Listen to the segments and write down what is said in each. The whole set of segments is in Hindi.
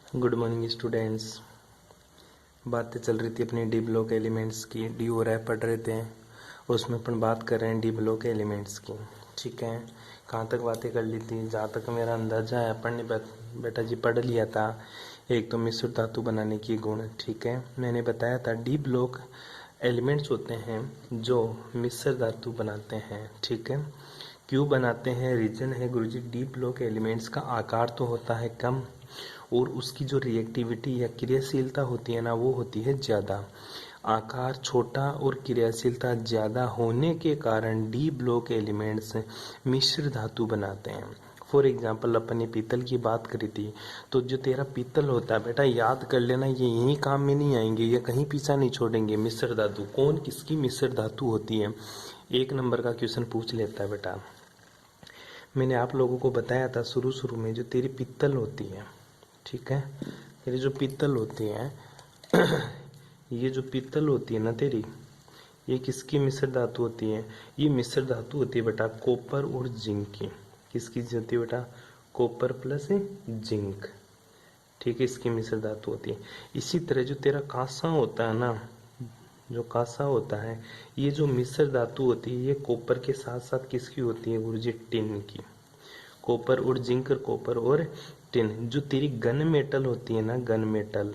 Good morning students. बातें चल रही थी अपनी डी ब्लॉक एलिमेंट्स की। डी और एफ पढ़ रहे थे, उसमें अपन बात कर रहे हैं डी ब्लॉक एलिमेंट्स की। ठीक है, कहाँ तक बातें कर ली थी? जहाँ तक मेरा अंदाजा है अपन ने बेटा जी पढ़ लिया था। एक तो मिश्र धातु बनाने की गुण। ठीक है, मैंने बताया था डी ब्लॉक एलिमेंट्स होते हैं जो मिश्र धातु बनाते हैं। ठीक है, क्यों बनाते हैं? रीजन है गुरुजी, डी ब्लॉक एलिमेंट्स का आकार तो होता है कम और उसकी जो रिएक्टिविटी या क्रियाशीलता होती है ना, वो होती है ज़्यादा। आकार छोटा और क्रियाशीलता ज़्यादा होने के कारण डी ब्लॉक एलिमेंट्स मिश्र धातु बनाते हैं। फॉर एग्जाम्पल अपन ने पीतल की बात करी थी, तो जो तेरा पीतल होता है बेटा, याद कर लेना, ये यहीं काम में नहीं आएंगे, ये कहीं पीछा नहीं छोड़ेंगे। मिश्र धातु कौन किसकी मिश्र धातु होती है? 1 नंबर का क्वेश्चन पूछ लेता है बेटा। मैंने आप लोगों को बताया था शुरू में, जो तेरी पीतल होती है, ठीक है, तेरी जो पीतल होती है ये जो पीतल होती है ना तेरी, ये किसकी मिश्र धातु होती है? ये मिश्र धातु होती है बेटा कॉपर और जिंक की। किसकी होती है बेटा? Copper plus zinc. ठीक है, इसकी मिश्र धातु होती है। इसी तरह जो तेरा कांसा होता है ना, जो कांसा होता है, ये जो मिश्र धातु होती है, ये कॉपर के साथ साथ किसकी होती है गुरुजी? टिन की। कॉपर और जिंक, कॉपर और टिन। जो तेरी गन मेटल होती है ना, गन मेटल,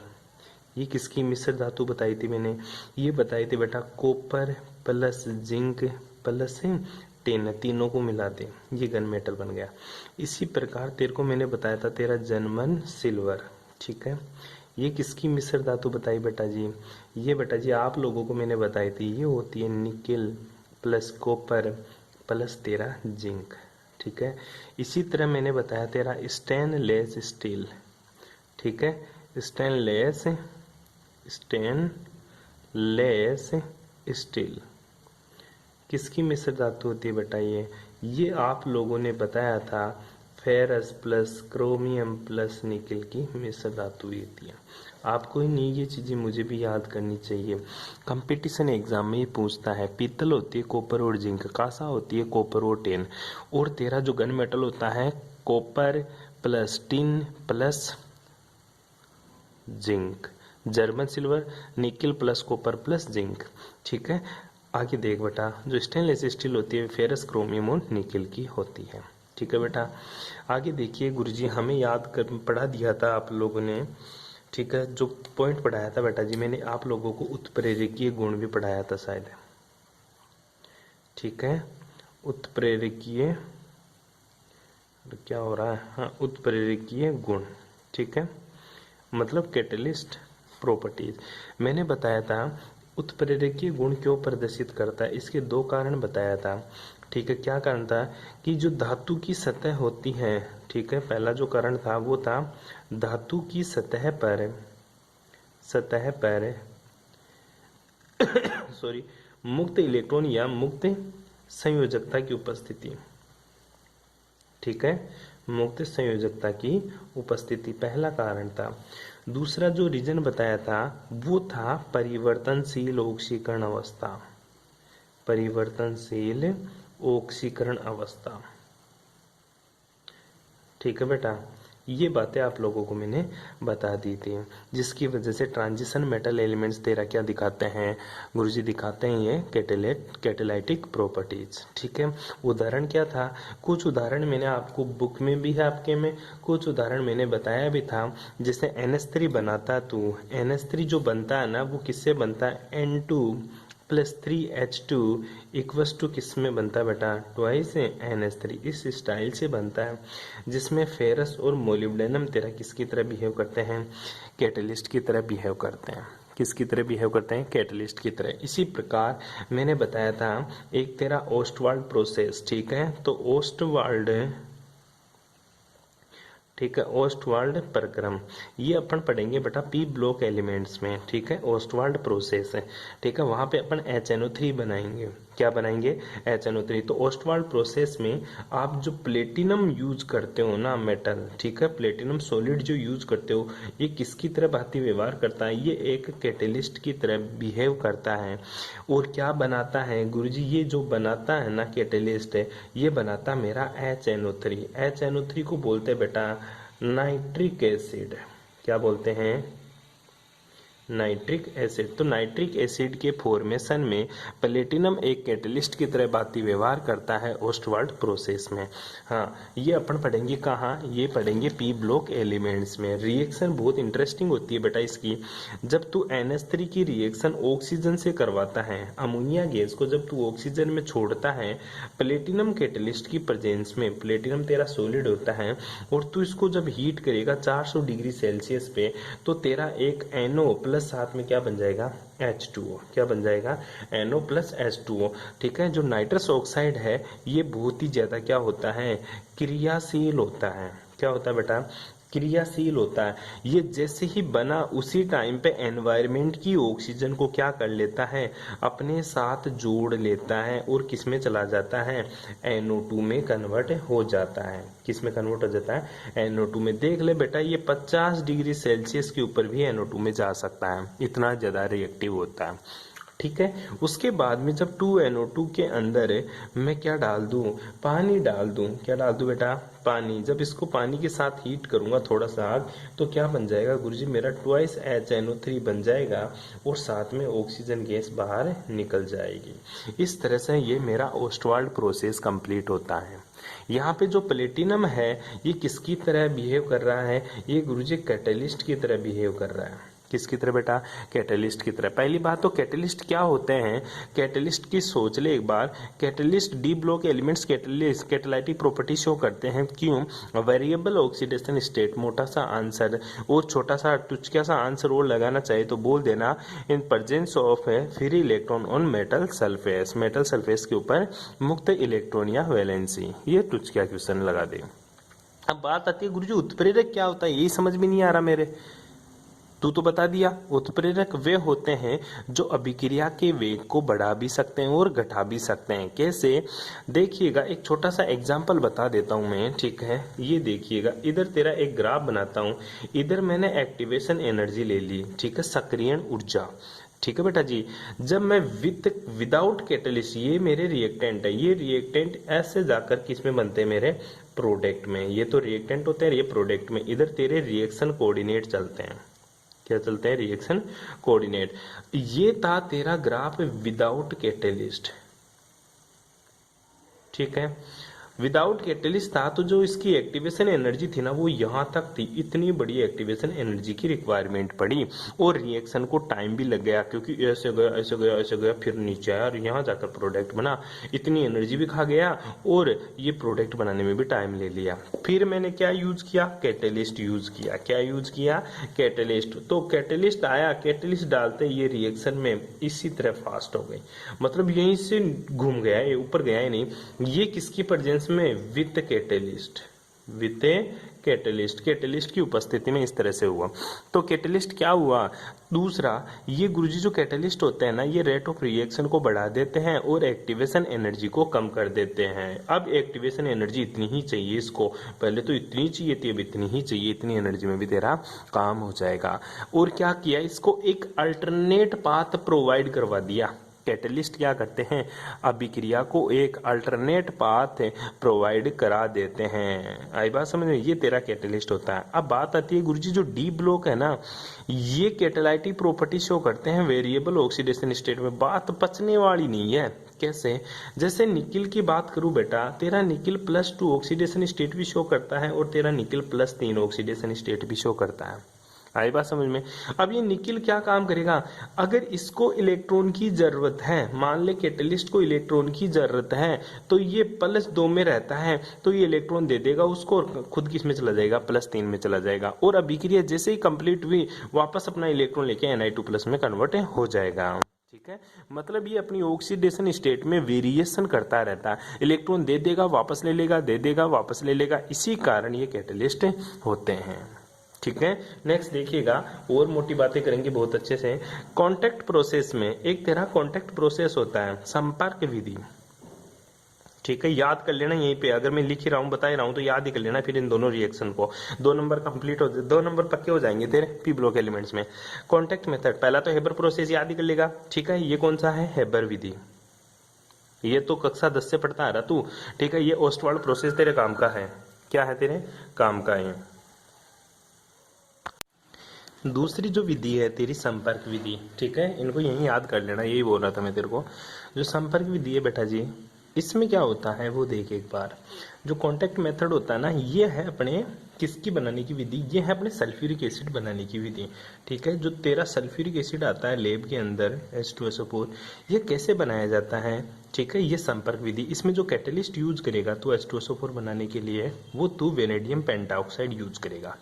ये किसकी मिश्र धातु बताई थी मैंने? ये बताई थी बेटा copper plus zinc plus tin, तीनों को मिला दे, ये गन मेटल बन गया। इसी प्रकार तेरे को मैंने बताया था तेरा जर्मन सिल्वर। ठीक है, ये किसकी मिश्र धातु बताई बेटा जी? ये बेटा जी आप लोगों को मैंने बताई थी, ये होती है निकेल प्लस कॉपर प्लस तेरा जिंक। ठीक है, इसी तरह मैंने बताया तेरा स्टेनलेस स्टील। ठीक है, स्टेनलेस स्टील किसकी मिश्र धातु होती है बेटा? ये आप लोगों ने बताया था ferrous plus chromium plus nickel की मिश्र धातु होती है। आपको ही नहीं, ये चीजें मुझे भी याद करनी चाहिए। कंपटीशन एग्जाम में ये पूछता है, पीतल होती है कॉपर और जिंक, कांसा होती है कॉपर और टिन, और तेरा जो गन मेटल होता है copper plus tin plus zinc. German silver nickel plus copper plus zinc. ठीक है, आगे देख बेटा, जो स्टेनलेस स्टील होती है फेरस क्रोमियम और निकेल की होती है। ठीक है बेटा, आगे देखिए गुरुजी, हमें याद कर पढ़ा दिया था आप लोगों ने। ठीक है, जो पॉइंट पढ़ाया था बेटा जी, मैंने आप लोगों को उत्प्रेरकीय गुण भी पढ़ाया था शायद। ठीक है, उत्प्रेरकीय, क्या हो रहा है? हाँ, उत्प्रेरकीय गुण। ठीक है, मतलब कैटलिस्ट प्रॉपर्टीज। मैंने बताया था उत्प्रेरकीय गुण क्यों प्रदर्शित करता है, इसके 2 कारण बताया था। ठीक है, क्या कारण था? कि जो धातु की सतह होती है, ठीक है, पहला जो कारण था वो था धातु की सतह पर सॉरी मुक्त इलेक्ट्रॉन या मुक्त संयोजकता की उपस्थिति। ठीक है, मुक्त संयोजकता की उपस्थिति पहला कारण था। दूसरा जो रीजन बताया था वो था परिवर्तनशील ऑक्सीकरण अवस्था। परिवर्तनशील ऑक्सीकरण अवस्था। ठीक है बेटा, ये बातें आप लोगों को मैंने बता दी थी, जिसकी वजह से ट्रांजिशन मेटल एलिमेंट्स तेरा क्या दिखाते हैं गुरुजी? दिखाते हैं ये कैटेलाइटिक प्रॉपर्टीज। ठीक है, उदाहरण क्या था? कुछ उदाहरण मैंने आपको बुक में भी है आपके में, कुछ उदाहरण मैंने बताया भी था। जैसे NH3 बनाता, तो NH3 जो बनता है ना, वो किससे बनता है? N2 plus 3H2 equals to किस में बनता है बेटा? Twice NH3। इस स्टाइल से बनता है, जिसमें फेरस और मोलिब्डेनम तेरा किसकी तरह बिहेव करते हैं? कैटलिस्ट की तरह बिहेव करते हैं। किसकी तरह बिहेव करते हैं? कैटलिस्ट की तरह। इसी प्रकार मैंने बताया था एक तेरा ओस्टवाल्ड प्रोसेस। ठीक है, तो ओस्टवाल्ड, ठीक है, ओस्टवाल्ड प्रक्रम, ये अपन पढ़ेंगे बेटा पी ब्लॉक एलिमेंट्स में। ठीक है, ओस्टवाल्ड प्रोसेस है। ठीक है, वहां पे अपन HNO3 बनाएंगे। क्या बनाएंगे? HNO3। तो ओस्टवाल्ड प्रोसेस में आप जो प्लेटिनम यूज करते हो ना, मेटल, ठीक है, प्लेटिनम सॉलिड जो यूज करते हो, ये किसकी तरह भांति व्यवहार करता है? ये एक कैटेलिस्ट की तरह बिहेव करता है। और क्या बनाता है गुरुजी? ये जो बनाता है ना कैटेलिस्ट, ये बनाता मेरा HNO3। HNO3 को बोलते हैं बेटा नाइट्रिक एसिड। क्या बोलते हैं, नाइट्रिक एसिड। तो नाइट्रिक एसिड के फॉर्मेशन में प्लेटिनम एक कैटलिस्ट की तरह बाती व्यवहार करता है ओस्टवाल्ड प्रोसेस में। हाँ, ये अपन पढ़ेंगे कहाँ, ये पढ़ेंगे पी ब्लॉक एलिमेंट्स में। रिएक्शन बहुत इंटरेस्टिंग होती है बेटा इसकी। जब तू NH3 की रिएक्शन ऑक्सीजन से करवाता है, अमोनिया गैस को जब तू ऑक्सीजन में छोड़ता है प्लेटिनम कैटलिस्ट की प्रेजेंस में, प्लेटिनम तेरा सॉलिड होता है, और तू इसको जब हीट करेगा 400 डिग्री सेल्सियस पे, तो तेरा एक NO प्लस साथ में क्या बन जाएगा, H2O। क्या बन जाएगा, NO प्लस H2O। ठीक है, जो नाइट्रस ऑक्साइड है ये बहुत ही ज्यादा क्या होता है, क्रियाशील होता है। क्या होता है बेटा, क्रियाशील होता है। ये जैसे ही बना उसी टाइम पे एनवायरनमेंट की ऑक्सीजन को क्या कर लेता है, अपने साथ जोड़ लेता है और किस में चला जाता है, NO2 में कन्वर्ट हो जाता है। किस में कन्वर्ट हो जाता है, NO2 में। देख ले बेटा ये 50 डिग्री सेल्सियस के ऊपर भी NO2 में जा सकता है, इतना ज्यादा रिएक्टिव होता है। ठीक है, उसके बाद में जब 2NO2 के अंदर मैं क्या डाल दूं, पानी डाल दूं। क्या डाल दूं बेटा, पानी। जब इसको पानी के साथ हीट करूंगा थोड़ा सा आग, तो क्या बन जाएगा गुरुजी, मेरा 2HNO3 बन जाएगा और साथ में ऑक्सीजन गैस बाहर निकल जाएगी। इस तरह से ये मेरा ओस्टवाल्ड प्रोसेस कंप्लीट होता है। यहाँ पे जो प्लेटिनम है ये किसकी तरह बिहेव कर रहा है, ये गुरुजी कैटलिस्ट की तरह बिहेव कर रहा है। किसकी तरह बेटा, कैटलिस्ट की तरह। पहली बात तो कैटलिस्ट क्या होते हैं, कैटलिस्ट की सोच ले एक बार। Catalyst d block elements catalyst catalytic property show करते हैं। क्यों, वेरिएबल ऑक्सीडेशन स्टेट। मोटा सा आंसर और छोटा सा टुचका सा आंसर और लगाना चाहिए तो बोल देना, in presence of free electron on metal surface. Metal surface के ऊपर मुक्त इलेक्ट्रॉन या वैलेंसी, ये टुचका क्वेश्चन लगा दे। अब बात आती है गुरुजी उत्प्रेरक क्या होता है, यही समझ में नहीं आ रहा मेरे। तू तो बता दिया, उत्प्रेरक वे होते हैं जो अभिक्रिया के वेग को बढ़ा भी सकते हैं और घटा भी सकते हैं। कैसे, देखिएगा एक छोटा सा एग्जांपल बता देता हूं मैं। ठीक है, ये देखिएगा, इधर तेरा एक ग्राफ बनाता हूं। इधर मैंने एक्टिवेशन एनर्जी ले ली, ठीक है, सक्रियण ऊर्जा। ठीक है बेटा जी, जब मैं विदाउट कैटलिस्ट, ये मेरे रिएक्टेंट है, ये रिएक्टेंट ऐसे जाकर किस में बनते हैं, मेरे प्रोडक्ट में। ये तो रिएक्टेंट होते हैं, ये प्रोडक्ट में। इधर तेरे रिएक्शन कोऑर्डिनेट चलते हैं। क्या चलते हैं, रिएक्शन कोऑर्डिनेट। ये था तेरा ग्राफ विदाउट कैटलिस्ट। ठीक है, विदाउट कैटलिस्ट था तो जो इसकी एक्टिवेशन एनर्जी थी ना वो यहां तक थी। इतनी बड़ी एक्टिवेशन एनर्जी की रिक्वायरमेंट पड़ी और रिएक्शन को टाइम भी लग गया, क्योंकि ऐसे गया ऐसे गया ऐसे गया, फिर नीचे आया और यहां जाकर प्रोडक्ट बना। इतनी एनर्जी भी खा गया और ये प्रोडक्ट बनाने में भी टाइम ले लिया। फिर मैंने क्या यूज किया, कैटलिस्ट यूज किया। क्या यूज किया, कैटलिस्ट। तो कैटलिस्ट आया, कैटलिस्ट डालते ये रिएक्शन में इसी तरह फास्ट हो गई, मतलब यहीं से घूम गया, ये ऊपर गया ही नहीं। ये किसकी प्रेजेंस में, with catalyst. With catalyst, catalyst की उपस्थिति में इस तरह से हुआ। तो कैटलिस्ट क्या हुआ, दूसरा, ये गुरुजी जो कैटलिस्ट होते हैं ना, ये रेट ऑफ रिएक्शन को बढ़ा देते हैं और एक्टिवेशन एनर्जी को कम कर देते हैं। अब एक्टिवेशन एनर्जी इतनी ही चाहिए इसको, पहले तो इतनी चाहिए थी, अब इतनी ही चाहिए। इतनी एनर्जी में भी तेरा काम हो जाएगा। और क्या किया, इसको एक अल्टरनेट पाथ प्रोवाइड करवा दिया। कैटलिस्ट क्या करते हैं, अभिक्रिया को एक अल्टरनेट पाथ प्रोवाइड करा देते हैं। आई बात समझ में, ये तेरा कैटलिस्ट होता है। अब बात आती है गुरुजी जो डी ब्लॉक है ना, ये कैटालिटिक प्रॉपर्टी शो करते हैं वेरिएबल ऑक्सीडेशन स्टेट में। बात पचने वाली नहीं है। कैसे, जैसे निकिल की बात करूं बेटा, तेरा निकिल +2 ऑक्सीडेशन स्टेट भी शो करता है और तेरा निकिल +3 ऑक्सीडेशन स्टेट भी शो करता है। आई बात समझ में। अब ये निकिल क्या काम करेगा, अगर इसको इलेक्ट्रॉन की जरूरत है, मान ले कैटलिस्ट को इलेक्ट्रॉन की जरूरत है, तो ये +2 में रहता है, तो ये इलेक्ट्रॉन दे देगा उसको और खुद किस में चला जाएगा, +3 में चला जाएगा। और अभिक्रिया जैसे ही कंप्लीट हुई, वापस अपना इलेक्ट्रॉन लेके Ni2+ में कन्वर्ट हो जाएगा। ठीक है, मतलब ये अपनी ऑक्सीडेशन स्टेट में वेरिएशन करता रहता है। इलेक्ट्रॉन दे देगा, वापस ले लेगा, दे देगा, वापस ले लेगा। इसी कारण ये कैटलिस्ट होते हैं। ठीक है, नेक्स्ट देखिएगा, और मोटी बातें करेंगे बहुत अच्छे से। कांटेक्ट प्रोसेस में एक तेरा कांटेक्ट प्रोसेस होता है, संपर्क विधि। ठीक है, याद कर लेना यहीं पे, अगर मैं लिख ही रहा हूं, बता ही रहा हूं, तो याद ही कर लेना फिर इन दोनों रिएक्शन को। 2 नंबर कंप्लीट हो, 2 नंबर पक्के हो जाएंगे तेरे पी ब्लॉक एलिमेंट्स में। कांटेक्ट मेथड, पहला तो हेबर प्रोसेस याद ही कर लेगा। ठीक है, ये कौन सा है, हेबर विधि। ये तो कक्षा 10 से पढ़ता आ रहा तू। ठीक है, ये ओस्टवाल्ड प्रोसेस तेरे काम का है। क्या है, तेरे काम का है। दूसरी जो विधि है तेरी संपर्क विधि, ठीक है, इनको यहीं याद कर लेना, यही बोल रहा था मैं तेरे को। जो संपर्क विधि है बेटा जी, इसमें क्या होता है वो देख एक बार। जो कांटेक्ट मेथड होता है ना, ये है अपने किसकी बनाने की विधि, ये है अपने सल्फ्यूरिक एसिड बनाने की विधि, ठीक है। जो तेरा सल्फ्यूरिक एसिड आता है लेब के अंदर H2SO4, ये कैसे बनाया जाता है, ठीक है, ये संपर्क विधि। इसमें जो कैटलिस्ट यूज करेगा तो H2SO4 बनाने के लिए, वो तू वेनेडियम पेंटाऑक्साइड यूज करेगा।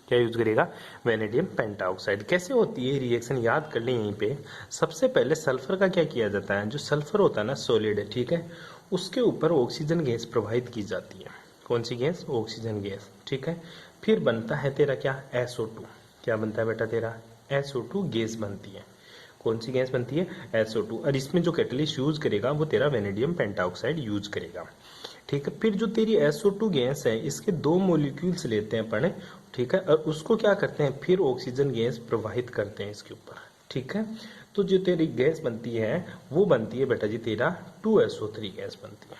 क्या यूज करेगा, वेनेडियम पेंटाऑक्साइड। कैसे होती है रिएक्शन, याद कर ले यहीं पे। सबसे पहले सल्फर का क्या किया जाता है, जो सल्फर होता है ना सॉलिड है, ठीक है, उसके ऊपर ऑक्सीजन गैस प्रवाहित की जाती है। कौन सी गैस, ऑक्सीजन गैस, ठीक है। फिर बनता है तेरा क्या, SO2। क्या बनता है बेटा तेरा, SO2 गैस बनती है। कौन सी गैस बनती है, SO2। और इसमें जो कैटलिस्ट यूज करेगा वो तेरा वेनेडियम पेंटाऑक्साइड यूज करेगा, ठीक है। फिर जो तेरी SO2 गैस है, इसके 2 मॉलिक्यूल्स लेते हैं अपन, ठीक है, और उसको क्या करते हैं, फिर ऑक्सीजन गैस प्रवाहित करते हैं इसके ऊपर, ठीक है। तो जो तेरी गैस बनती है वो बनती है बेटा जी तेरा 2SO3 गैस बनती है।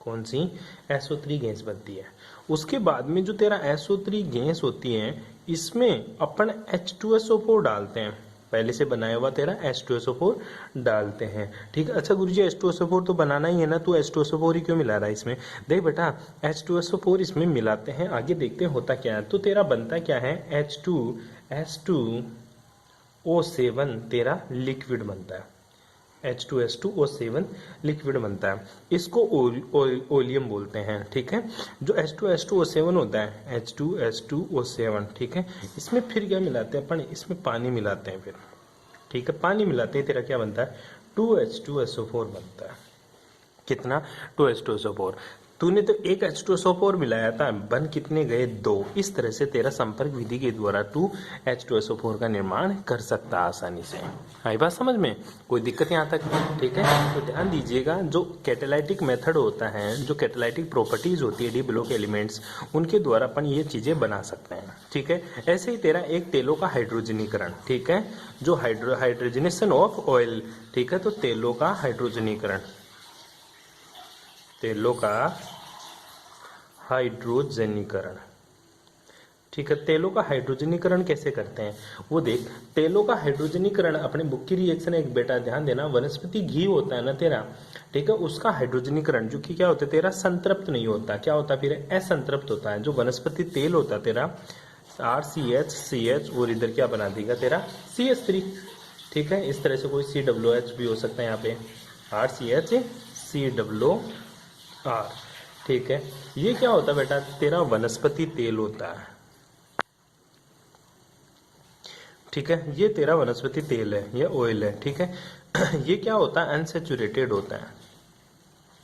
कौन सी, SO3 गैस बनती है। उसके बाद में जो तेरा SO3 गैस होती है, इसमें अपन H2SO4 डालते हैं, पहले से बनाया हुआ तेरा H2SO4 डालते हैं, ठीक है। अच्छा गुरुजी H2SO4 तो बनाना ही है ना, तू H2SO4 ही क्यों मिला रहा है इसमें। देख बेटा H2SO4 इसमें मिलाते हैं, आगे देखते हैं होता क्या है। तो तेरा बनता क्या है, H2S2O7 तेरा लिक्विड बनता है, H2S2O7 लिक्विड बनता है। इसको ओलियम बोलते हैं, ठीक है। जो H2S2O7 होता है, H2S2O7, ठीक है, इसमें फिर क्या मिलाते हैं अपन, इसमें पानी मिलाते हैं फिर, ठीक है, पानी मिलाते हैं, तेरा क्या बनता है, 2H2SO4 बनता है। कितना, 2H2SO4। तूने तो एक H2SO4 मिलाया था, बन कितने गए, 2। इस तरह से तेरा संपर्क विधि के द्वारा तू H2SO4 का निर्माण कर सकता आसानी से। आई बात समझ में, कोई दिक्कत यहाँ तक, ठीक है। तो ध्यान दीजिएगा, जो कैटालाइटिक मेथड होता है, जो कैटालाइटिक प्रॉपर्टीज होती है डी ब्लॉक एलिमेंट्स, उनके द्वारा अपन ये चीजें बना सकते हैं, ठीक है। ऐसे ही तेरा एक तेलों का हाइड्रोजनीकरण, ठीक है, जो हाइड्रोजनेशन ऑफ ऑयल, ठीक है, तो तेलों का हाइड्रोजनीकरण, तेलों का हाइड्रोजनीकरण, ठीक है। तेलों का हाइड्रोजनीकरण कैसे करते हैं वो देख। तेलों का हाइड्रोजनीकरण अपने बुक की रिएक्शन है, एक बेटा ध्यान देना, वनस्पति घी होता है ना तेरा, ठीक है, उसका हाइड्रोजनीकरण जो कि क्या होता है तेरा, संतृप्त नहीं होता, क्या होता है फिर, असंतृप्त होता है। जो वनस्पति तेल होता है तेरा, RCH और इधर क्या बना देगा तेरा, CH3, ठीक है। इस तरह से कोई COOH भी हो सकता है यहाँ पे, RCH COOR, ठीक है। ये क्या होता है बेटा, तेरा वनस्पति तेल होता है, ठीक है, ये तेरा वनस्पति तेल है, ये ऑयल है, ठीक है। ये क्या होता है, अनसेचुरेटेड होता है,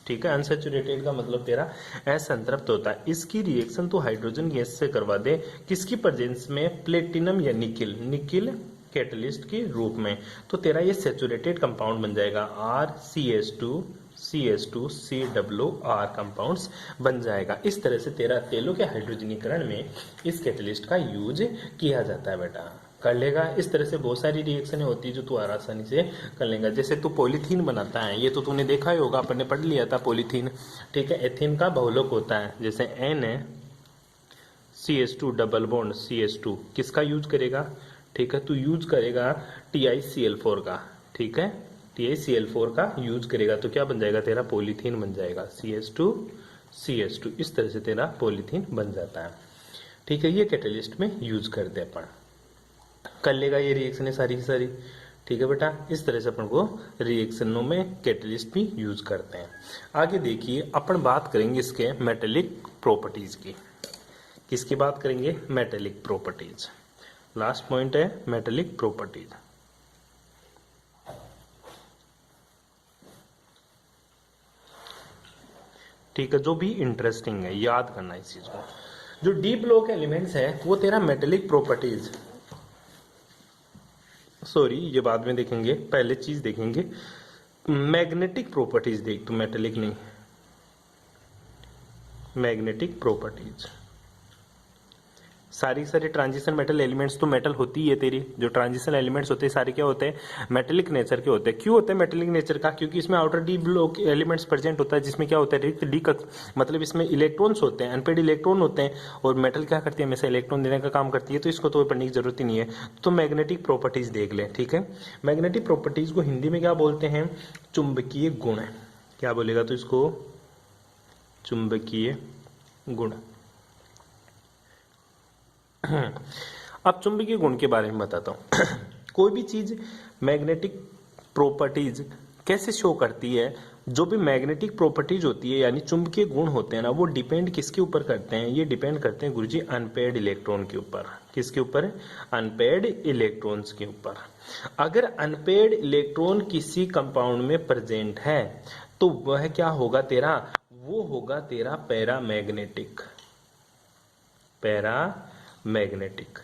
ठीक है। अनसेचुरेटेड का मतलब तेरा असंतृप्त होता है। इसकी रिएक्शन तो हाइड्रोजन गैस से करवा दे, किसकी प्रेजेंस में, प्लेटिनम या निकिल कैटलिस्ट के रूप में, तो तेरा ये सेचुरेटेड कंपाउंड बन जाएगा, RCH2CH2 COOR कंपाउंड्स बन जाएगा। इस तरह से तेरा तेलों के हाइड्रोजनीकरण में इस कैटलिस्ट का यूज किया जाता है बेटा, कर लेगा। इस तरह से बहुत सारी रिएक्शनें होती है जो तू आसानी से कर लेगा। जैसे तू पॉलीथीन बनाता है, ये तो तूने देखा ही होगा, अपन ने पढ़ लिया था पॉलीथीन, ठीक है। एथीन का बहुलक होता है, जैसे N है, CH2 डबल बॉन्ड CH2, किसका यूज करेगा, ठीक है, तू यूज करेगा TiCl4 का, ठीक है, TiCl4 का यूज करेगा, तो क्या बन जाएगा तेरा, पॉलीथीन बन जाएगा, CH2 इस तरह से तेरा पॉलीथीन बन जाता है, ठीक है। ये कैटलिस्ट में यूज करते हैं अपन, कर लेगा ये रिएक्शन है सारी की सारी, ठीक है बेटा। इस तरह से अपन को रिएक्शनों में कैटलिस्ट भी यूज करते हैं। आगे देखिए, अपन बात करेंगे इसके मेटेलिक प्रॉपर्टीज की। किसकी बात करेंगे, मेटेलिक प्रॉपर्टीज। लास्ट पॉइंट है मेटेलिक प्रॉपर्टीज, ठीक है, जो भी इंटरेस्टिंग है, याद करना इस चीज को। जो डी ब्लॉक एलिमेंट्स है वो तेरा मेटेलिक प्रॉपर्टीज, सॉरी ये बाद में देखेंगे, पहले चीज देखेंगे मैग्नेटिक प्रॉपर्टीज, देख तो मेटेलिक नहीं, मैग्नेटिक प्रॉपर्टीज सारी सारी ट्रांजिशन मेटल एलिमेंट्स तो मेटल होती है तेरी, जो ट्रांजिशन एलिमेंट्स होते हैं सारे क्या होते हैं, मेटेलिक नेचर के होते हैं। क्यों होते हैं मेटेलिक नेचर का, क्योंकि इसमें outer D block elements present होता है, जिसमें क्या होता है रिक्त डी मतलब इसमें इलेक्ट्रॉन्स होते हैं, अनपेड इलेक्ट्रॉन होते हैं, और मेटल क्या करती है, हमेशा इलेक्ट्रॉन देने का काम करती है, तो इसको तो पढ़ने की जरूरत ही नहीं है। तो मैग्नेटिक प्रॉपर्टीज देख ले, ठीक है। मैग्नेटिक प्रॉपर्टीज को हिंदी में क्या बोलते हैं, चुंबकीय गुण। क्या बोलेगा तो इसको, चुंबकीय गुण। अब चुंबकीय गुण के बारे में बताता हूं। कोई भी चीज मैग्नेटिक प्रॉपर्टीज कैसे शो करती है, जो भी मैग्नेटिक प्रॉपर्टीज होती है यानी चुंबकीय गुण होते हैं ना, वो डिपेंड किसके ऊपर करते हैं, ये डिपेंड करते हैं गुरुजी अनपेयर्ड इलेक्ट्रॉन के ऊपर। किसके ऊपर, अनपेयर्ड इलेक्ट्रॉन्स के ऊपर। अगर अनपेयर्ड इलेक्ट्रॉन किसी कंपाउंड में प्रेजेंट है तो वह क्या होगा तेरा, वो होगा तेरा पैरामैग्नेटिक। पैरामैग्नेटिक,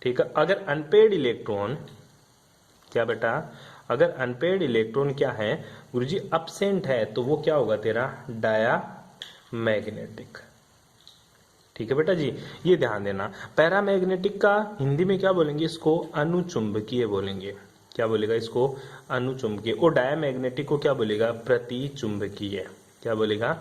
ठीक है। अगर अनपेयर्ड इलेक्ट्रॉन, क्या बेटा, अगर अनपेयर्ड इलेक्ट्रॉन क्या है गुरुजी, अब्सेंट है, तो वो क्या होगा तेरा डायामैग्नेटिक। ठीक है बेटा जी, ये ध्यान देना। पैरामैग्नेटिक का हिंदी में क्या बोलेंगे, इसको अनुचुंबकीय बोलेंगे। क्या बोलेगा इसको, अनुचुंबकीय। और डायामैग्नेटिक को क्या बोलेगा, प्रतिचुंबकीय। क्या बोलेगा,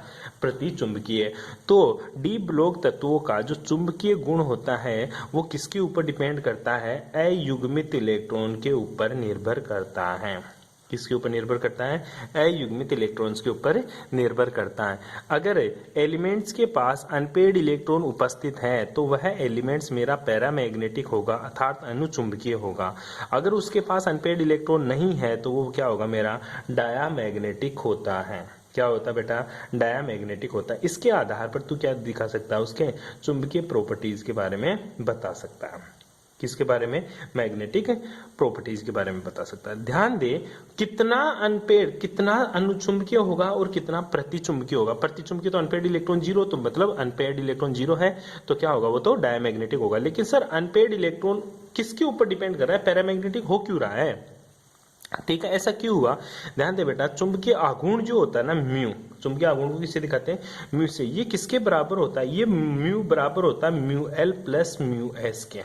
प्रतिचुंबकीय। तो डी ब्लॉक तत्वों का जो चुंबकीय गुण होता है वो किसके ऊपर डिपेंड करता है, अयुग्मित इलेक्ट्रॉन के ऊपर निर्भर करता है। किसके ऊपर निर्भर करता है, अयुग्मित इलेक्ट्रॉन्स के ऊपर निर्भर करता है। अगर एलिमेंट्स के पास अनपेयर्ड इलेक्ट्रॉन उपस्थित है तो वह एलिमेंट्स मेरा पैरामैग्नेटिक होगा, अर्थात अनुचुंबकीय होगा। अगर उसके पास अनपेयर्ड इलेक्ट्रॉन नहीं है तो वो क्या होगा, मेरा डायामैग्नेटिक होता है। क्या होता है बेटा, डायामैग्नेटिक होता है। इसके आधार पर तू क्या दिखा सकता है, उसके चुंबकीय प्रॉपर्टीज के बारे में बता सकता है। किसके बारे में, मैग्नेटिक प्रॉपर्टीज के बारे में बता सकता है। ध्यान दे, कितना अनपेयर्ड, कितना अनुचुंबकीय होगा और कितना प्रतिचुंबकीय होगा। प्रतिचुंबकीय तो अनपेयर्ड इलेक्ट्रॉन जीरो, तो मतलब अनपेयर्ड इलेक्ट्रॉन जीरो है तो क्या होगा, वो तो डायामैग्नेटिक होगा। लेकिन सर अनपेयर्ड इलेक्ट्रॉन किसके ऊपर डिपेंड कर रहा है, पैरामैग्नेटिक हो क्यों रहा है, ठीक है। ऐसा क्यों हुआ, ध्यान दे बेटा, चुंबकीय आघूर्ण जो होता है ना, म्यू, चुंबकीय आघूर्ण को किससे दिखाते हैं, म्यू से। ये किसके बराबर होता है, ये म्यू बराबर होता है mu L plus mu S के।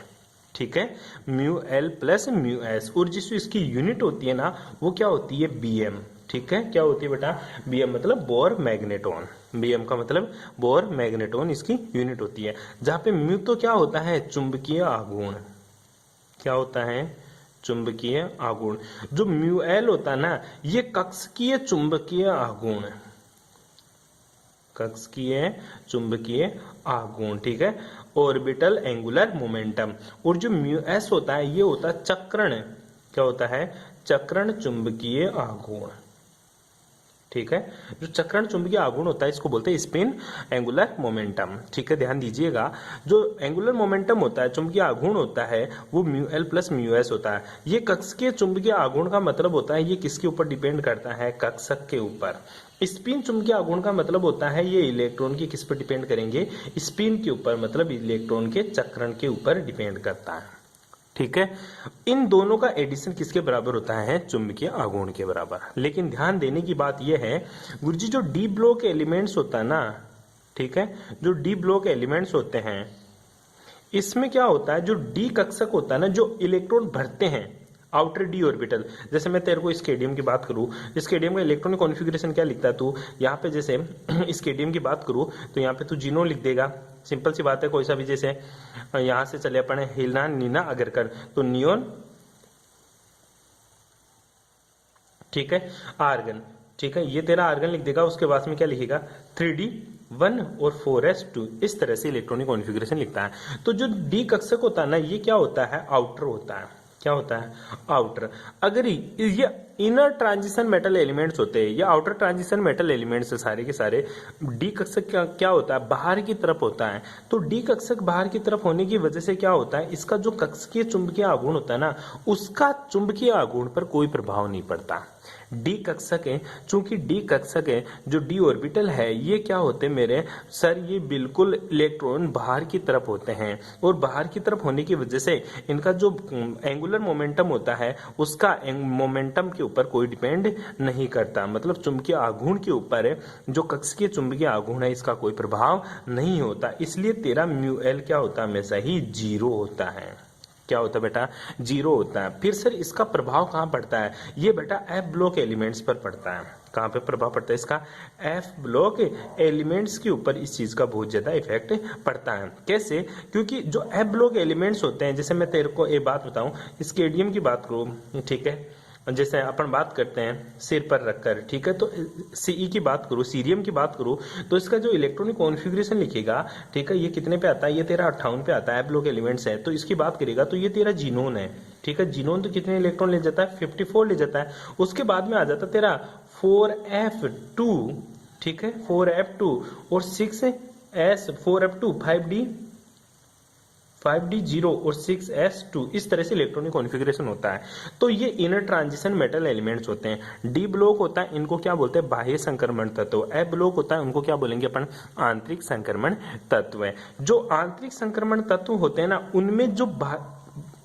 ठीक है, mu L plus mu S. और जिस इसकी यूनिट होती है ना, वो क्या होती है, बीएम। ठीक है, क्या होती है बेटा, बीएम मतलब बोर मैग्नेटॉन। बीएम का मतलब बोर मैग्नेटॉन इसकी यूनिट होती है। जहां पे म्यू तो क्या होता है, चुंबकीय आघूर्ण। क्या होता है, चुंबकीय आघूर्ण। जो म्यू एल होता है ना, ये कक्षीय चुंबकीय आघूर्ण, कक्षीय चुंबकीय आघूर्ण। ठीक है, ऑर्बिटल एंगुलर मोमेंटम। और जो म्यू एस होता है ये होता है चक्रण, क्या होता है, चक्रण चुंबकीय आघूर्ण। ठीक है, जो चक्रण चुंबकीय आघूर्ण होता है इसको बोलते हैं स्पिन एंगुलर मोमेंटम। ठीक है, ध्यान दीजिएगा, जो एंगुलर मोमेंटम होता है, चुंबकीय आघूर्ण होता है, वो mu L plus mu S होता है। ये कक्षीय चुंबकीय आघूर्ण का मतलब होता है ये किसके ऊपर डिपेंड करता है, कक्षक के ऊपर। स्पिन चुंबकीय आघूर्ण का मतलब होता है ये इलेक्ट्रॉन की किस पर डिपेंड करेंगे, स्पिन के ऊपर, मतलब इलेक्ट्रॉन के चक्रण के ऊपर डिपेंड करता है। ठीक है, इन दोनों का एडिशन किसके बराबर होता है, चुंबकीय आघूर्ण के बराबर। लेकिन ध्यान देने की बात यह है गुरुजी, जो डी ब्लॉक एलिमेंट्स होता है ना, ठीक है, जो डी ब्लॉक एलिमेंट्स होते हैं इसमें क्या होता है, जो डी कक्षक होता है ना, जो इलेक्ट्रॉन भरते हैं आउटर डी ऑर्बिटल। जैसे मैं तेरे को स्केडियम की बात करूं, स्केडियम का इलेक्ट्रॉनिक कॉन्फ़िगरेशन क्या लिखता है तू, यहाँ पे जैसे स्केडियम की बात करूं तो यहाँ पे तू जीनो लिख देगा। सिंपल सी बात है, कोई सा भी, जैसे यहां से चले अपन हिलना नीना अगर कर तो नियोन, ठीक है, आर्गन। ठीक है, ये तेरा आर्गन लिख देगा। उसके बाद में क्या लिखेगा, 3D1 और 4s2, इस तरह से इलेक्ट्रॉनिक कॉन्फ़िगरेशन लिखता है। तो जो डी कक्षक होता है ना, ये क्या होता है, आउटर होता है। क्या होता है, आउटर। अगर ये इनर ट्रांजिशन मेटल एलिमेंट्स होते हैं, या आउटर ट्रांजिशन मेटल एलिमेंट्स सारे के सारे, डी कक्षक क्या होता है, बाहर की तरफ होता है। तो डी कक्षक बाहर की तरफ होने की वजह से क्या होता है, इसका जो कक्षकीय चुंबकीय आघूर्ण होता है ना, उसका चुंबकीय आघूर्ण पर कोई प्रभाव नहीं पड़ता। डी कक्षक है, चूंकि डी कक्षक है, जो डी ऑर्बिटल है ये क्या होते हैं मेरे सर, ये बिल्कुल इलेक्ट्रॉन बाहर की तरफ होते हैं और बाहर की तरफ होने की वजह से इनका जो एंगुलर मोमेंटम होता है उसका मोमेंटम के ऊपर कोई डिपेंड नहीं करता, मतलब चुंबकीय आघूर्ण के ऊपर जो कक्षीय चुंबकीय आघूर्ण है इसका कोई प्रभाव नहीं होता, इसलिए तेरा म्यू एल क्या होता है हमेशा ही 0 होता है। क्या होता है बेटा, 0 होता है। फिर सर इसका प्रभाव कहाँ पड़ता है, ये बेटा एफ ब्लॉक एलिमेंट्स पर पड़ता है। कहाँ पे प्रभाव पड़ता है इसका, एफ ब्लॉक एलिमेंट्स के ऊपर इस चीज का बहुत ज्यादा इफेक्ट पड़ता है। कैसे, क्योंकि जो एफ ब्लॉक एलिमेंट्स होते हैं, जैसे मैं तेरे को एक बात बताऊं, स्केडियम की बात करूं, ठीक है, जैसे अपन बात करते हैं सिर पर रखकर, ठीक है, तो सीई की बात करूं, सीरियम की बात करूं, तो इसका जो इलेक्ट्रॉनिक कॉन्फ़िगरेशन लिखेगा, ठीक है, ये कितने पे आता है, ये तेरा 58 पे आता है, एफ ब्लॉक एलिमेंट्स है, तो इसकी बात करेगा तो ये तेरा जीनोन है, ठीक है, जीनोन तो कितने इलेक्ट्रॉन ले जाता है, 54 ले जाता है। उसके बाद में आ जाता तेरा 4f2, ठीक है, 4f2 और 6s, 4f2 5d0 और 6s2, इस तरह से इलेक्ट्रॉनिक कॉन्फ़िगरेशन होता है। तो ये इनर ट्रांजिशन मेटल एलिमेंट्स होते हैं। डी ब्लॉक होता है, इनको क्या बोलते हैं, बाह्य संक्रमण तत्व। एफ ब्लॉक होता है, उनको क्या बोलेंगे अपन, आंतरिक संक्रमण तत्व है। जो आंतरिक संक्रमण तत्व होते हैं ना, उनमें जो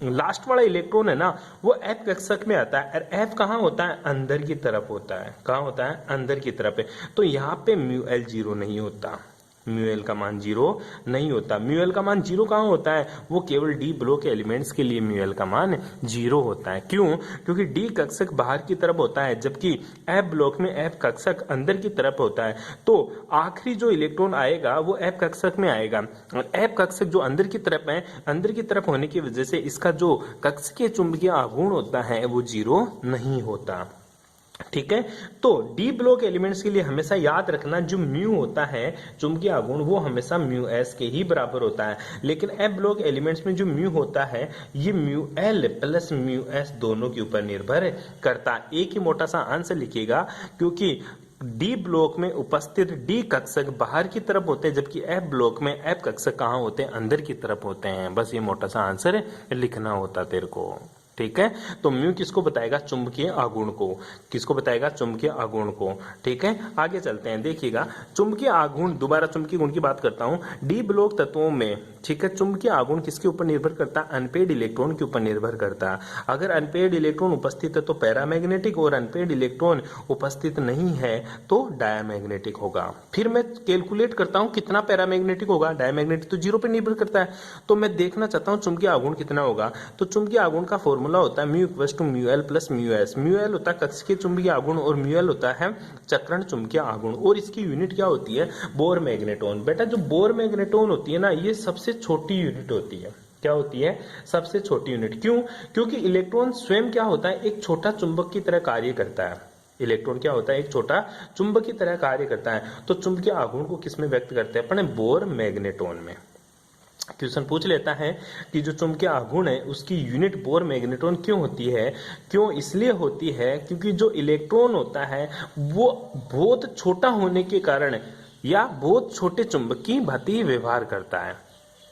लास्ट वाला इलेक्ट्रॉन है ना, वो एफ कक्षक में आता है, और एफ कहाँ होता है, अंदर की तरफ होता है। कहाँ होता है, अंदर की तरफ है। तो यहाँ पे म्यू एल 0 नहीं होता, म्यू एल का मान 0 नहीं होता। म्यू एल का मान 0 कहाँ होता है, वो केवल डी ब्लॉक एलिमेंट्स के लिए म्यू एल का मान 0 होता है। क्यों, क्योंकि डी कक्षक बाहर की तरफ होता है, जबकि एफ ब्लॉक में एफ कक्षक अंदर की तरफ होता है। तो आखिरी जो इलेक्ट्रॉन आएगा वो एफ कक्षक में आएगा, और एफ कक्षक जो अंदर की तरफ है, अंदर की तरफ होने की वजह से इसका जो कक्षीय चुंबकीय आघूर्ण होता है वो 0 नहीं होता। ठीक है, तो डी ब्लॉक एलिमेंट्स के लिए हमेशा याद रखना, जो म्यू होता है चुंबकीय आघूर्ण, वो हमेशा म्यू एस के ही बराबर होता है। लेकिन एफ ब्लॉक एलिमेंट्स में जो म्यू होता है, ये mu L plus mu S दोनों के ऊपर निर्भर करता है। एक ही मोटा सा आंसर लिखिएगा, क्योंकि डी ब्लॉक में उपस्थित डी कक्षक बाहर की तरफ होते हैं, जबकि एफ ब्लॉक में एफ कक्षक कहाँ होते हैं, अंदर की तरफ होते हैं। बस ये मोटा सा आंसर लिखना होता तेरे को। ठीक है, तो म्यू किसको बताएगा, चुंबकीय आघूर्ण को। किसको बताएगा, चुंबकीय आघूर्ण को। ठीक है, आगे चलते हैं, देखिएगा चुंबकीय आघूर्ण, दोबारा चुंबकीय गुण की बात करता हूं। डी ब्लॉक तत्वों में, ठीक है, चुंबकीय आघूर्ण किसके ऊपर निर्भर करता है, अनपेड इलेक्ट्रॉन के ऊपर निर्भर करता है। अगर अनपेड इलेक्ट्रॉन उपस्थित है तो पैरामैग्नेटिक, और अनपेड इलेक्ट्रॉन उपस्थित नहीं है तो डायमैग्नेटिक होगा। फिर मैं कैलकुलेट करता हूं कितना पैरामैग्नेटिक होगा, डायमैग्नेटिक तो 0 पे निर्भर करता है। तो मैं देखना चाहता हूं चुंबकीय आघूर्ण कितना होगा। तो चुंबकीय आघूर्ण का फॉर्मूला होता है mu equals to mu L plus mu S. Mu L होता है कक्षीय चुंबकीय आघूर्ण और म्यू एल होता है चक्रण चुंबकीय आघूर्ण, और इसकी यूनिट क्या होती है, बोर मैग्नेटोन। बेटा जो बोर मैग्नेटोन होती है ना, ये सबसे छोटी यूनिट होती है। क्या होती है, सबसे छोटी यूनिट। क्यों, क्योंकि इलेक्ट्रॉन स्वयं क्या होता है, एक छोटा चुंबक की तरह कार्य करता है। इलेक्ट्रॉन क्या होता है, एक छोटा चुंबक की तरह कार्य करता है। तो चुंबकीय आघूर्ण को किसमें व्यक्त करते हैं, अपने बोर मैग्नेटोन में। क्वेश्चन पूछ लेता है कि जो चुंबकीय आघूर्ण है उसकी यूनिट बोर मैग्नेटोन क्यों होती है। क्यों, इसलिए होती है क्योंकि जो इलेक्ट्रॉन होता है वो बहुत छोटा होने के कारण या बहुत छोटे चुंबक की भांति व्यवहार करता है।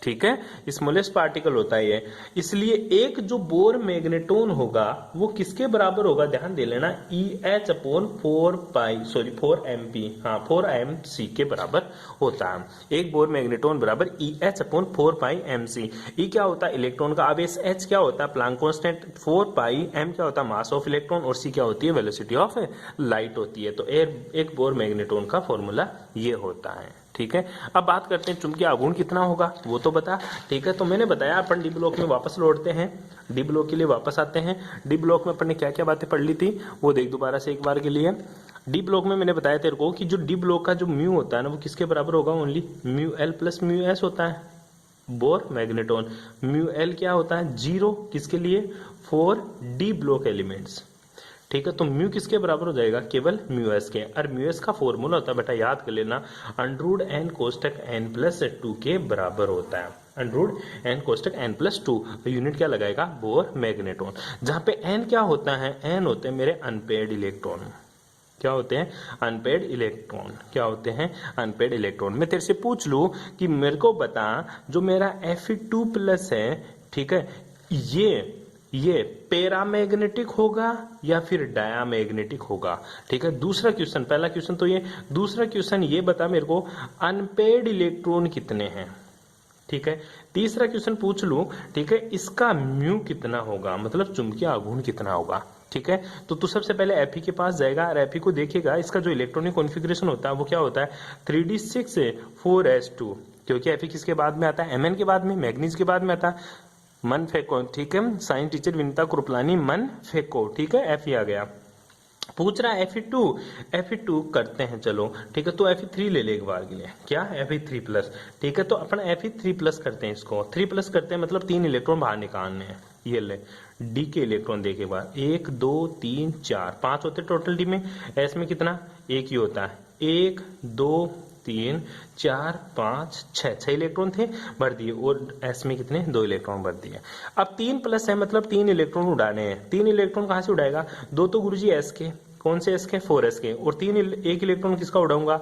ठीक है, स्मॉलेस्ट पार्टिकल होता है ये, इसलिए एक जो बोर मैग्नेटोन होगा वो किसके बराबर होगा, ध्यान दे लेना, EH अपॉन 4MP, हाँ 4MC के बराबर होता है। एक बोर मैग्नेटोन बराबर EH अपॉन 4πmc। E क्या होता है, इलेक्ट्रॉन का आवेश, H क्या होता है, प्लैंक कांस्टेंट, 4πm क्या होता है, मास ऑफ इलेक्ट्रॉन, और C क्या होती है, वेलोसिटी ऑफ लाइट होती है। तो एक बोर मैग्नेटोन का फॉर्मूला ये होता है। ठीक है, अब बात करते हैं चुंबकीय आघूर्ण कितना होगा, वो तो बता। ठीक है, तो मैंने बताया अपन डी ब्लॉक में वापस लौटते हैं, डी ब्लॉक के लिए वापस आते हैं। डी ब्लॉक में अपन ने क्या क्या बातें पढ़ ली थी वो देख दोबारा से एक बार के लिए। डी ब्लॉक में मैंने बताया तेरे को कि जो डी ब्लॉक का जो म्यू होता है ना, वो किसके बराबर होगा, only mu L plus mu S होता है, बोर मैग्नेटोन। म्यू एल क्या होता है, 0, किसके लिए, फॉर डी ब्लॉक एलिमेंट्स। ठीक है, तो म्यू किसके बराबर हो जाएगा, केवल म्यू एस के। और म्यू एस का फॉर्मूला होता है, बेटा याद कर लेना, √n कोष्टक n प्लस 2 के बराबर होता है। √n कोष्टक n प्लस 2, यूनिट क्या लगाएगा, बोर मैग्नेटोन। जहां पे n क्या होता है, n होते हैं मेरे अनपेड इलेक्ट्रॉन। क्या होते हैं, अनपेड इलेक्ट्रॉन। क्या होते हैं, अनपेड इलेक्ट्रॉन। मैं तेरे से पूछ लूं कि मेरे को बता, जो मेरा Fe2 प्लस है, ठीक है, ये ये पैरामैग्नेटिक होगा या फिर डायामैग्नेटिक होगा। ठीक है, दूसरा क्वेश्चन, पहला क्वेश्चन तो ये, दूसरा क्वेश्चन ये बता मेरे को अनपेड इलेक्ट्रॉन कितने हैं। ठीक है, तीसरा क्वेश्चन पूछ लूं, ठीक है, इसका म्यू कितना होगा, मतलब चुंबकीय आघूर्ण कितना होगा। ठीक है, तो तू सबसे पहले एफई के पास जाएगा और एफई को देखेगा, इसका जो इलेक्ट्रॉनिक कॉन्फ़िगरेशन होता है वो क्या होता है 3d6 4s2, क्योंकि एफई किसके बाद में आता है, एमएन के बाद में, मैग्नीज के बाद में आता है, मन फेंको। ठीक है, साइंस टीचर विनीता कृपलानी, मन फेंको। ठीक है, एफई आ गया। पूछ रहा है Fe2 करते हैं चलो। ठीक है, तो Fe3 ले ले एक बार के लिए, क्या Fe3 प्लस। ठीक है, तो अपन Fe3 प्लस करते हैं, इसको 3 प्लस करते हैं, मतलब 3 इलेक्ट्रॉन बाहर निकालने हैं। ये ले डी के इलेक्ट्रॉन देखे बार 1 2 3 4 5 होते टोटल डी में, एस में कितना एक ही होता है, 1 2 3 4 5 6 इलेक्ट्रॉन थे, भर दिए, और एस में कितने 2 इलेक्ट्रॉन भर दिए। अब 3 प्लस है, मतलब 3 इलेक्ट्रॉन उड़ाने हैं। 3 इलेक्ट्रॉन कहां से उड़ाएगा, 2 तो गुरुजी एस के, कौन से एस के 4s के, और 1 इलेक्ट्रॉन किसका उड़ाऊंगा,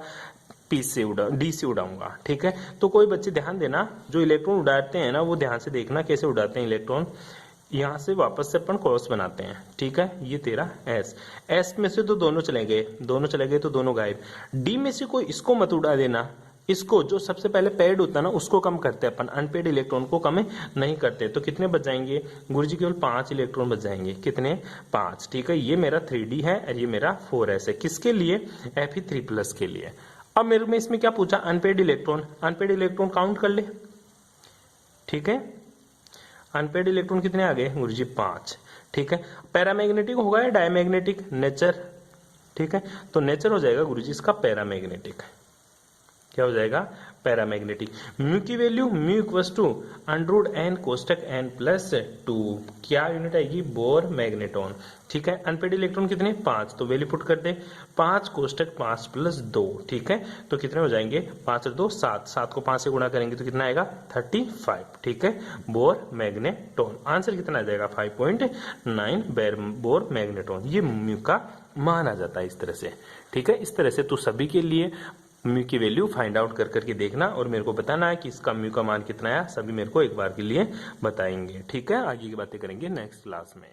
पी से डी से उड़ाऊंगा। ठीक है, तो कोई बच्चे ध्यान देना, जो इलेक्ट्रॉन उड़ाते हैं ना वो ध्यान से देखना कैसे उड़ाते हैं इलेक्ट्रॉन। यहां से वापस से अपन क्रॉस बनाते हैं। ठीक है, ये तेरा एस में से तो दोनों चले गए तो दोनों गायब। डी में से कोई इसको मत उड़ा देना, इसको जो सबसे पहले पेड होता है ना उसको कम करते हैं अपन, अनपेड इलेक्ट्रॉन को कम नहीं करते। तो कितने बच जाएंगे गुरुजी, केवल 5 इलेक्ट्रॉन बच जाएंगे, कितने 5। ठीक है, ये मेरा 3D है और ये मेरा 4s है, किसके लिए Fe3 प्लस के लिए। अब मेरे में इसमें क्या पूछा, अनपेड इलेक्ट्रॉन काउंट कर ले। ठीक है, अनपेड इलेक्ट्रॉन कितने आ गए गुरुजी 5। ठीक है, पैरामैग्नेटिक होगा या डायमैग्नेटिक, नेचर। ठीक है, तो नेचर हो जाएगा गुरुजी इसका पैरामैग्नेटिक, क्या हो जाएगा पैरामैग्नेटिक। म्यू की value mu equals to √n कोष्टक n प्लस 2, क्या यूनिट आएगी बोर मैग्नेटॉन। ठीक है, अनपेड इलेक्ट्रॉन कितने 5, तो वैल्यू पुट कर दे 5 कोष्टक 5 प्लस 2। ठीक है, तो कितने हो जाएंगे 5 और 2 7, 7 को 5 से गुणा करेंगे तो कितना आएगा 35। ठीक है, बोर मैग्नेटॉन, आंसर कितना आ जाएगा 5.9 बोर मैग्नेटॉन। ये म्यू का मान आ जाता है इस तरह से। ठीक है, इस तरह से तू सभी के लिए म्यू की वैल्यू फाइंड आउट कर करके देखना और मेरे को बताना है कि इसका म्यू का मान कितना आया, सभी मेरे को एक बार के लिए बताएंगे। ठीक है, आगे की बातें करेंगे नेक्स्ट क्लास में।